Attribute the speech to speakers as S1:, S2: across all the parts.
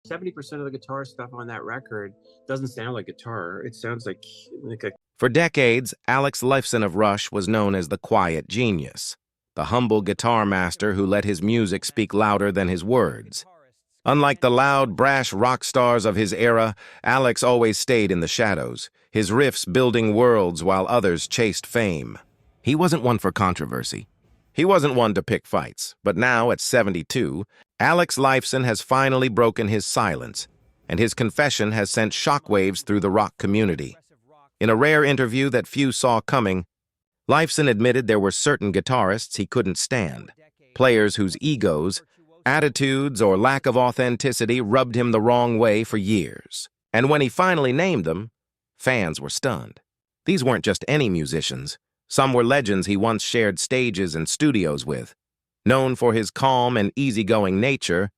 S1: 70% of the guitar stuff on that record doesn't sound like guitar. It sounds like a
S2: For decades, Alex Lifeson of Rush was known as the quiet genius, the humble guitar master who let his music speak louder than his words. Unlike the loud, brash rock stars of his era, Alex always stayed in the shadows, his riffs building worlds while others chased fame. He wasn't one for controversy. He wasn't one to pick fights, but now, at 72, Alex Lifeson has finally broken his silence, and his confession has sent shockwaves through the rock community. In a rare interview that few saw coming, Lifeson admitted there were certain guitarists he couldn't stand, players whose egos, attitudes, or lack of authenticity rubbed him the wrong way for years. And when he finally named them, fans were stunned. These weren't just any musicians. Some were legends he once shared stages and studios with. Known for his calm and easygoing nature,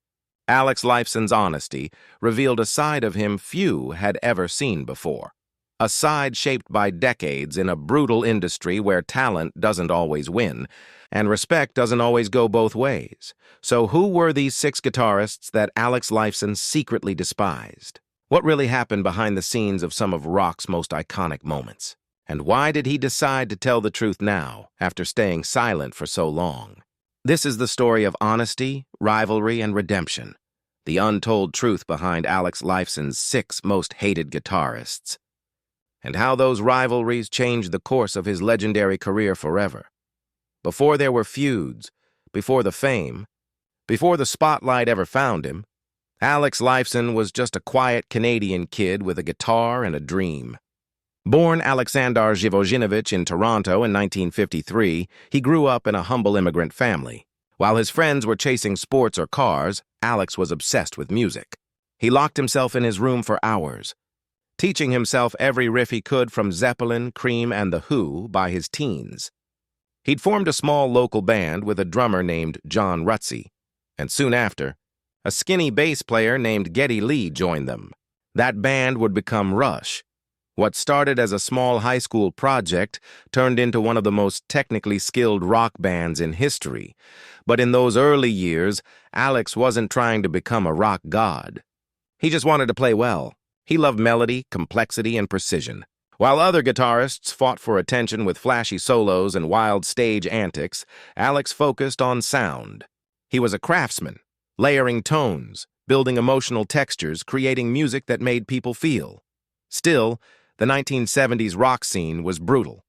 S2: Alex Lifeson's honesty revealed a side of him few had ever seen before. A side shaped by decades in a brutal industry where talent doesn't always win, and respect doesn't always go both ways. So who were these 6 guitarists that Alex Lifeson secretly despised? What really happened behind the scenes of some of rock's most iconic moments? And why did he decide to tell the truth now, after staying silent for so long? This is the story of honesty, rivalry, and redemption. The untold truth behind Alex Lifeson's 6 most hated guitarists. And how those rivalries changed the course of his legendary career forever. Before there were feuds, before the fame, before the spotlight ever found him, Alex Lifeson was just a quiet Canadian kid with a guitar and a dream. Born Aleksandar Živojinovic in Toronto in 1953, he grew up in a humble immigrant family. While his friends were chasing sports or cars, Alex was obsessed with music. He locked himself in his room for hours, teaching himself every riff he could from Zeppelin, Cream, and The Who by his teens. He'd formed a small local band with a drummer named John Rutsey, and soon after, a skinny bass player named Geddy Lee joined them. That band would become Rush. What started as a small high school project turned into one of the most technically skilled rock bands in history. But in those early years, Alex wasn't trying to become a rock god. He just wanted to play well. He loved melody, complexity, and precision. While other guitarists fought for attention with flashy solos and wild stage antics, Alex focused on sound. He was a craftsman, layering tones, building emotional textures, creating music that made people feel. Still, the 1970s rock scene was brutal.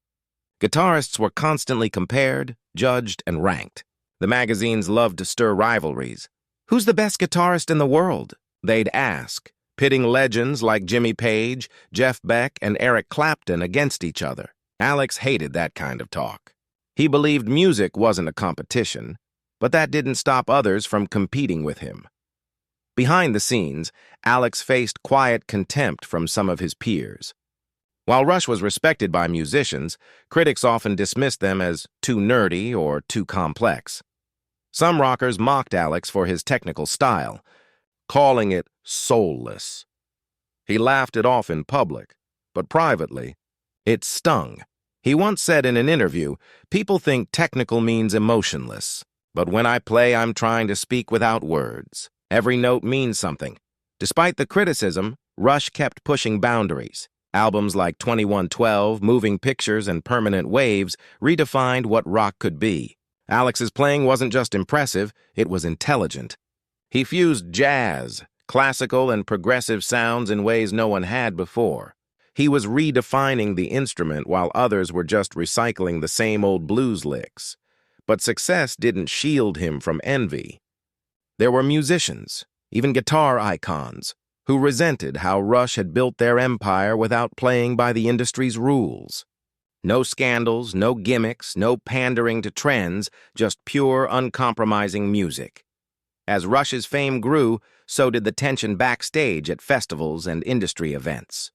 S2: Guitarists were constantly compared, judged, and ranked. The magazines loved to stir rivalries. Who's the best guitarist in the world? They'd ask, pitting legends like Jimmy Page, Jeff Beck, and Eric Clapton against each other. Alex hated that kind of talk. He believed music wasn't a competition, but that didn't stop others from competing with him. Behind the scenes, Alex faced quiet contempt from some of his peers. While Rush was respected by musicians, critics often dismissed them as too nerdy or too complex. Some rockers mocked Alex for his technical style, calling it soulless. He laughed it off in public, but privately, it stung. He once said in an interview, "People think technical means emotionless, but when I play, I'm trying to speak without words. Every note means something." Despite the criticism, Rush kept pushing boundaries. Albums like 2112, Moving Pictures, and Permanent Waves redefined what rock could be. Alex's playing wasn't just impressive, it was intelligent. He fused jazz, classical, and progressive sounds in ways no one had before. He was redefining the instrument while others were just recycling the same old blues licks. But success didn't shield him from envy. There were musicians, even guitar icons, who resented how Rush had built their empire without playing by the industry's rules. No scandals, no gimmicks, no pandering to trends, just pure, uncompromising music. As Rush's fame grew, so did the tension backstage at festivals and industry events.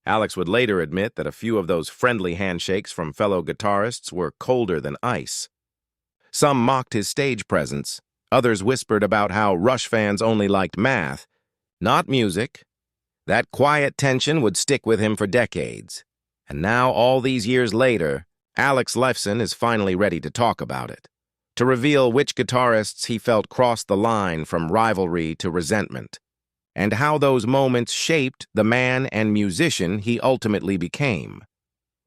S2: Alex would later admit that a few of those friendly handshakes from fellow guitarists were colder than ice. Some mocked his stage presence. Others whispered about how Rush fans only liked math, not music. That quiet tension would stick with him for decades. And now, all these years later, Alex Lifeson is finally ready to talk about it, to reveal which guitarists he felt crossed the line from rivalry to resentment, and how those moments shaped the man and musician he ultimately became.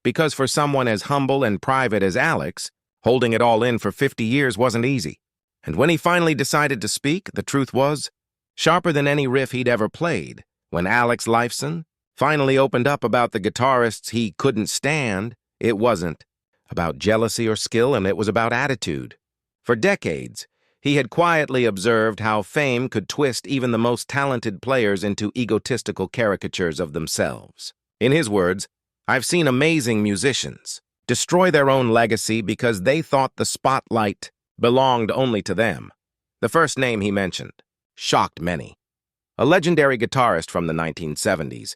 S2: Because for someone as humble and private as Alex, holding it all in for 50 years wasn't easy. And when he finally decided to speak, the truth was, sharper than any riff he'd ever played, when Alex Lifeson finally opened up about the guitarists he couldn't stand, it wasn't about jealousy or skill, and it was about attitude. For decades, he had quietly observed how fame could twist even the most talented players into egotistical caricatures of themselves. In his words, "I've seen amazing musicians destroy their own legacy because they thought the spotlight belonged only to them." The first name he mentioned shocked many. A legendary guitarist from the 1970s,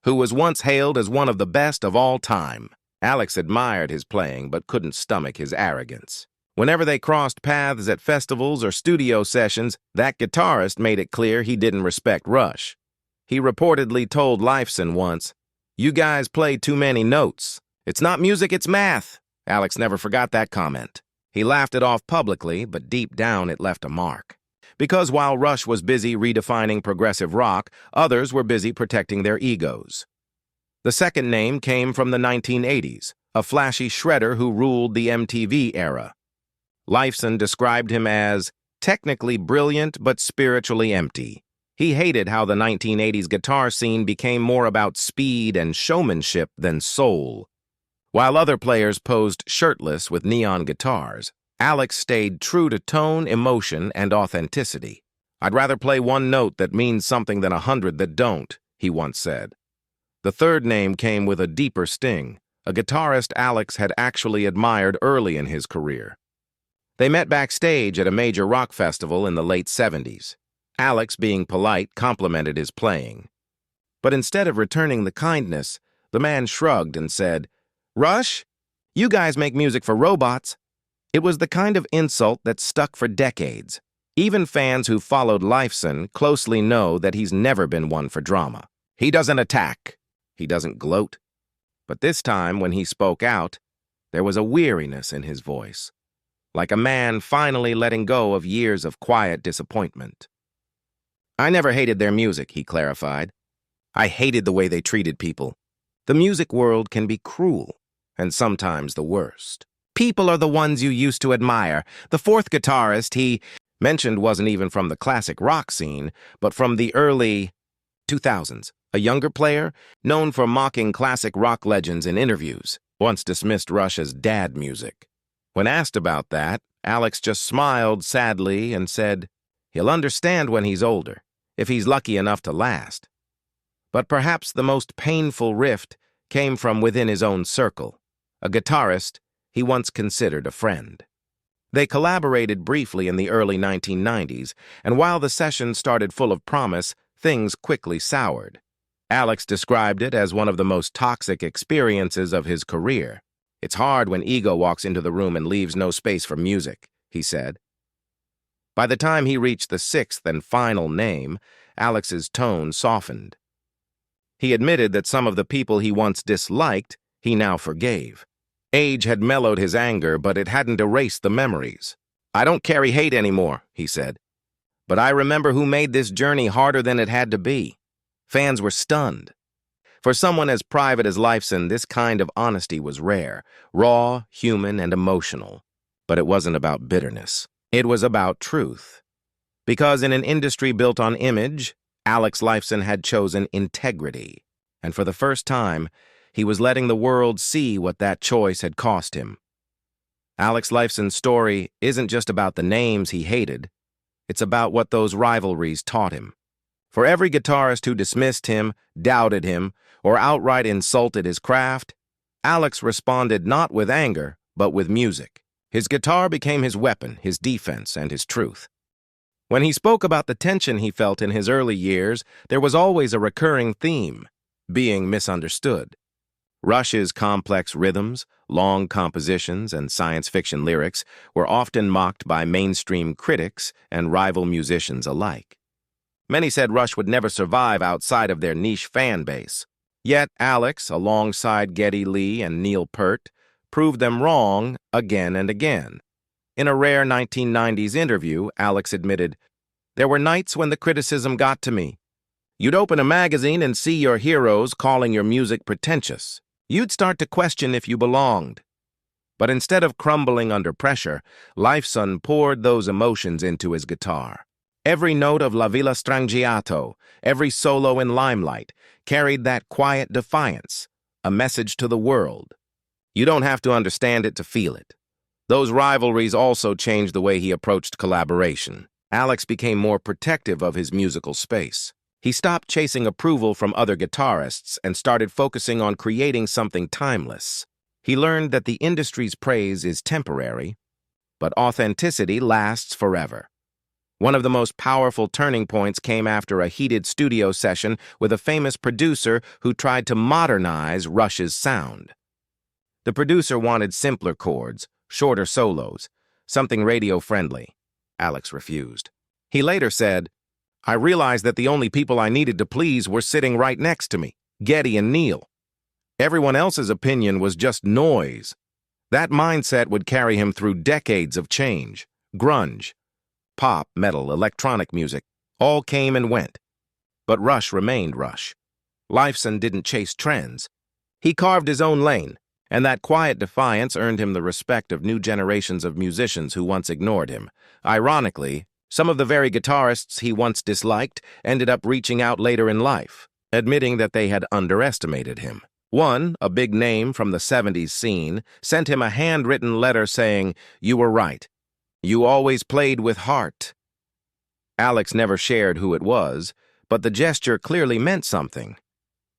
S2: who was once hailed as one of the best of all time. Alex admired his playing but couldn't stomach his arrogance. Whenever they crossed paths at festivals or studio sessions, that guitarist made it clear he didn't respect Rush. He reportedly told Lifeson once, "You guys play too many notes. It's not music, it's math." Alex never forgot that comment. He laughed it off publicly, but deep down it left a mark. Because while Rush was busy redefining progressive rock, others were busy protecting their egos. The second name came from the 1980s, a flashy shredder who ruled the MTV era. Lifeson described him as technically brilliant but spiritually empty. He hated how the 1980s guitar scene became more about speed and showmanship than soul. While other players posed shirtless with neon guitars, Alex stayed true to tone, emotion, and authenticity. "I'd rather play one note that means something than 100 that don't," he once said. The third name came with a deeper sting, a guitarist Alex had actually admired early in his career. They met backstage at a major rock festival in the late 70s. Alex, being polite, complimented his playing. But instead of returning the kindness, the man shrugged and said, "Rush, you guys make music for robots." It was the kind of insult that stuck for decades. Even fans who followed Lifeson closely know that he's never been one for drama. He doesn't attack. He doesn't gloat. But this time, when he spoke out, there was a weariness in his voice, like a man finally letting go of years of quiet disappointment. "I never hated their music," he clarified. "I hated the way they treated people. The music world can be cruel, and sometimes the worst. People are the ones you used to admire." The fourth guitarist he mentioned wasn't even from the classic rock scene, but from the early 2000s. A younger player, known for mocking classic rock legends in interviews, once dismissed Rush as dad music. When asked about that, Alex just smiled sadly and said, "He'll understand when he's older, if he's lucky enough to last." But perhaps the most painful rift came from within his own circle, a guitarist he once considered a friend. They collaborated briefly in the early 1990s, and while the session started full of promise, things quickly soured. Alex described it as one of the most toxic experiences of his career. "It's hard when ego walks into the room and leaves no space for music," he said. By the time he reached the sixth and final name, Alex's tone softened. He admitted that some of the people he once disliked, he now forgave. Age had mellowed his anger, but it hadn't erased the memories. "I don't carry hate anymore," he said. "But I remember who made this journey harder than it had to be." Fans were stunned. For someone as private as Lifeson, this kind of honesty was rare, raw, human, and emotional. But it wasn't about bitterness. It was about truth. Because in an industry built on image, Alex Lifeson had chosen integrity. And for the first time, he was letting the world see what that choice had cost him. Alex Lifeson's story isn't just about the names he hated. It's about what those rivalries taught him. For every guitarist who dismissed him, doubted him, or outright insulted his craft, Alex responded not with anger, but with music. His guitar became his weapon, his defense, and his truth. When he spoke about the tension he felt in his early years, there was always a recurring theme: being misunderstood. Rush's complex rhythms, long compositions, and science fiction lyrics were often mocked by mainstream critics and rival musicians alike. Many said Rush would never survive outside of their niche fan base. Yet Alex, alongside Geddy Lee and Neil Peart, proved them wrong again and again. In a rare 1990s interview, Alex admitted, "There were nights when the criticism got to me. You'd open a magazine and see your heroes calling your music pretentious. You'd start to question if you belonged. But instead of crumbling under pressure, Lifeson poured those emotions into his guitar. Every note of La Villa Strangiato, every solo in Limelight, carried that quiet defiance, a message to the world. You don't have to understand it to feel it. Those rivalries also changed the way he approached collaboration. Alex became more protective of his musical space. He stopped chasing approval from other guitarists and started focusing on creating something timeless. He learned that the industry's praise is temporary, but authenticity lasts forever. One of the most powerful turning points came after a heated studio session with a famous producer who tried to modernize Rush's sound. The producer wanted simpler chords, shorter solos, something radio-friendly. Alex refused. He later said, "I realized that the only people I needed to please were sitting right next to me, Geddy and Neil. Everyone else's opinion was just noise." That mindset would carry him through decades of change. Grunge, pop, metal, electronic music, all came and went. But Rush remained Rush. Lifeson didn't chase trends. He carved his own lane, and that quiet defiance earned him the respect of new generations of musicians who once ignored him. Ironically, some of the very guitarists he once disliked ended up reaching out later in life, admitting that they had underestimated him. One, a big name from the 70s scene, sent him a handwritten letter saying, "You were right. You always played with heart." Alex never shared who it was, but the gesture clearly meant something.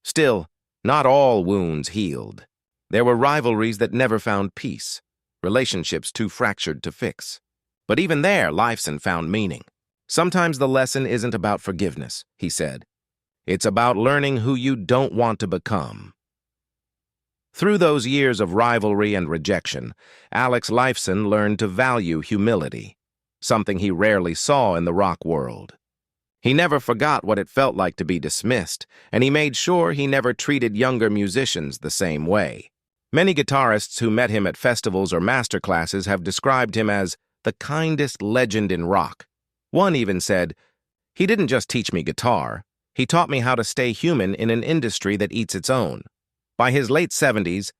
S2: Still, not all wounds healed. There were rivalries that never found peace, relationships too fractured to fix. But even there, Lifeson found meaning. "Sometimes the lesson isn't about forgiveness," he said. "It's about learning who you don't want to become." Through those years of rivalry and rejection, Alex Lifeson learned to value humility, something he rarely saw in the rock world. He never forgot what it felt like to be dismissed, and he made sure he never treated younger musicians the same way. Many guitarists who met him at festivals or masterclasses have described him as the kindest legend in rock. One even said, "He didn't just teach me guitar, he taught me how to stay human in an industry that eats its own." By his late 70s,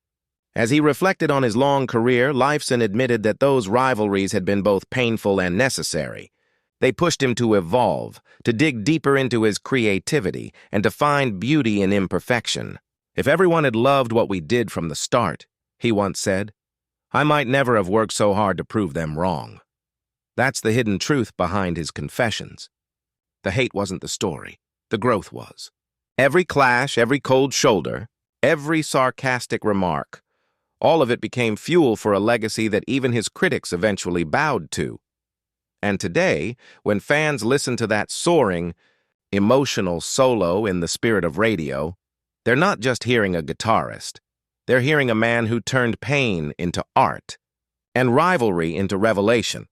S2: as he reflected on his long career, Lifeson admitted that those rivalries had been both painful and necessary. They pushed him to evolve, to dig deeper into his creativity, and to find beauty in imperfection. "If everyone had loved what we did from the start," he once said, "I might never have worked so hard to prove them wrong." That's the hidden truth behind his confessions. The hate wasn't the story, the growth was. Every clash, every cold shoulder, every sarcastic remark, all of it became fuel for a legacy that even his critics eventually bowed to. And today, when fans listen to that soaring, emotional solo in the spirit of radio, they're not just hearing a guitarist. They're hearing a man who turned pain into art and rivalry into revelation.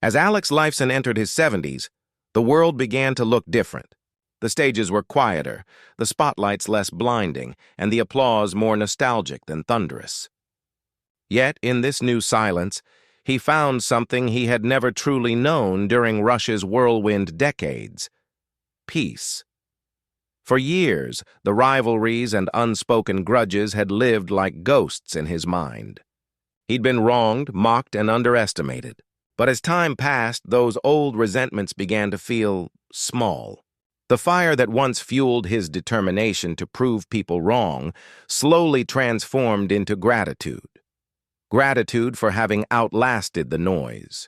S2: As Alex Lifeson entered his 70s, the world began to look different. The stages were quieter, the spotlights less blinding, and the applause more nostalgic than thunderous. Yet, in this new silence, he found something he had never truly known during Rush's whirlwind decades: peace. For years, the rivalries and unspoken grudges had lived like ghosts in his mind. He'd been wronged, mocked, and underestimated. But as time passed, those old resentments began to feel small. The fire that once fueled his determination to prove people wrong slowly transformed into gratitude. Gratitude for having outlasted the noise.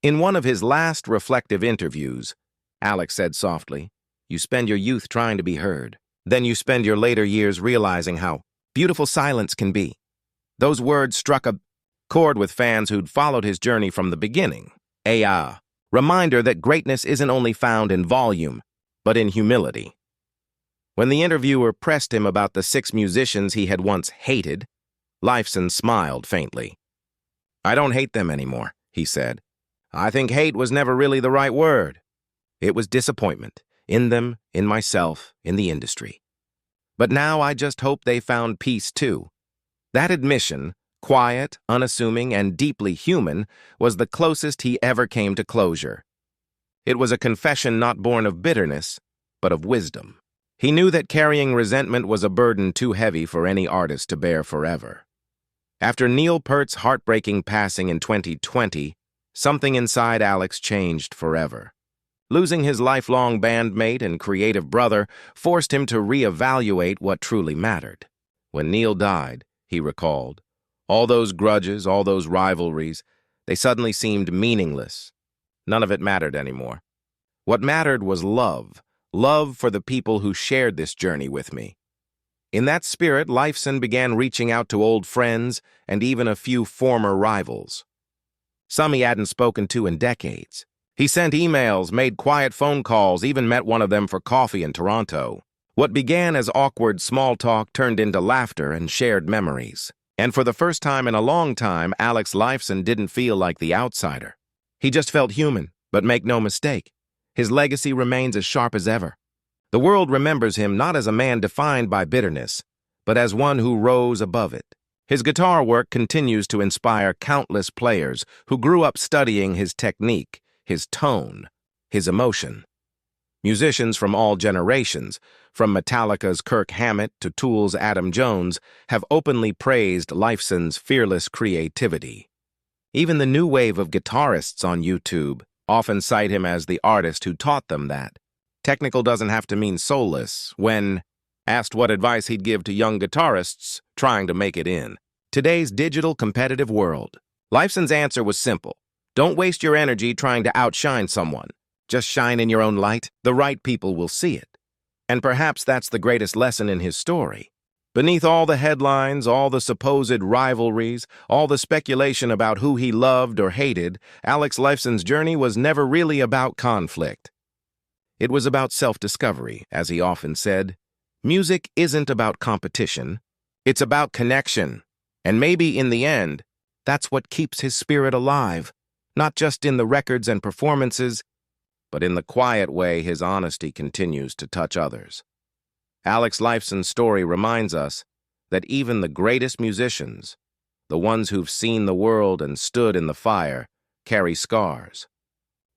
S2: In one of his last reflective interviews, Alex said softly, "You spend your youth trying to be heard. Then you spend your later years realizing how beautiful silence can be." Those words struck a chord with fans who'd followed his journey from the beginning. Reminder that greatness isn't only found in volume, but in humility. When the interviewer pressed him about the 6 musicians he had once hated, Lifeson smiled faintly. "I don't hate them anymore," he said. "I think hate was never really the right word. It was disappointment, in them, in myself, in the industry. But now I just hope they found peace too." That admission, quiet, unassuming, and deeply human, was the closest he ever came to closure. It was a confession not born of bitterness, but of wisdom. He knew that carrying resentment was a burden too heavy for any artist to bear forever. After Neil Peart's heartbreaking passing in 2020, something inside Alex changed forever. Losing his lifelong bandmate and creative brother forced him to reevaluate what truly mattered. When Neil died, he recalled, all those grudges, all those rivalries, they suddenly seemed meaningless. None of it mattered anymore. What mattered was love, love for the people who shared this journey with me. In that spirit, Lifeson began reaching out to old friends and even a few former rivals. Some he hadn't spoken to in decades. He sent emails, made quiet phone calls, even met one of them for coffee in Toronto. What began as awkward small talk turned into laughter and shared memories. And for the first time in a long time, Alex Lifeson didn't feel like the outsider. He just felt human, but make no mistake, his legacy remains as sharp as ever. The world remembers him not as a man defined by bitterness, but as one who rose above it. His guitar work continues to inspire countless players who grew up studying his technique, his tone, his emotion. Musicians from all generations, from Metallica's Kirk Hammett to Tool's Adam Jones, have openly praised Lifeson's fearless creativity. Even the new wave of guitarists on YouTube often cite him as the artist who taught them that technical doesn't have to mean soulless. When asked what advice he'd give to young guitarists trying to make it in today's digital competitive world, Lifeson's answer was simple. Don't waste your energy trying to outshine someone. Just shine in your own light. The right people will see it. And perhaps that's the greatest lesson in his story. Beneath all the headlines, all the supposed rivalries, all the speculation about who he loved or hated, Alex Lifeson's journey was never really about conflict. It was about self-discovery, as he often said. Music isn't about competition. It's about connection. And maybe in the end, that's what keeps his spirit alive. Not just in the records and performances, but in the quiet way his honesty continues to touch others. Alex Lifeson's story reminds us that even the greatest musicians, the ones who've seen the world and stood in the fire, carry scars.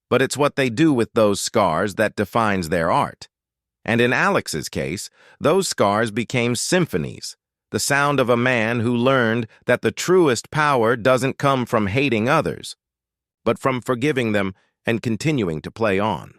S2: But it's what they do with those scars that defines their art. And in Alex's case, those scars became symphonies, the sound of a man who learned that the truest power doesn't come from hating others, but from forgiving them and continuing to play on.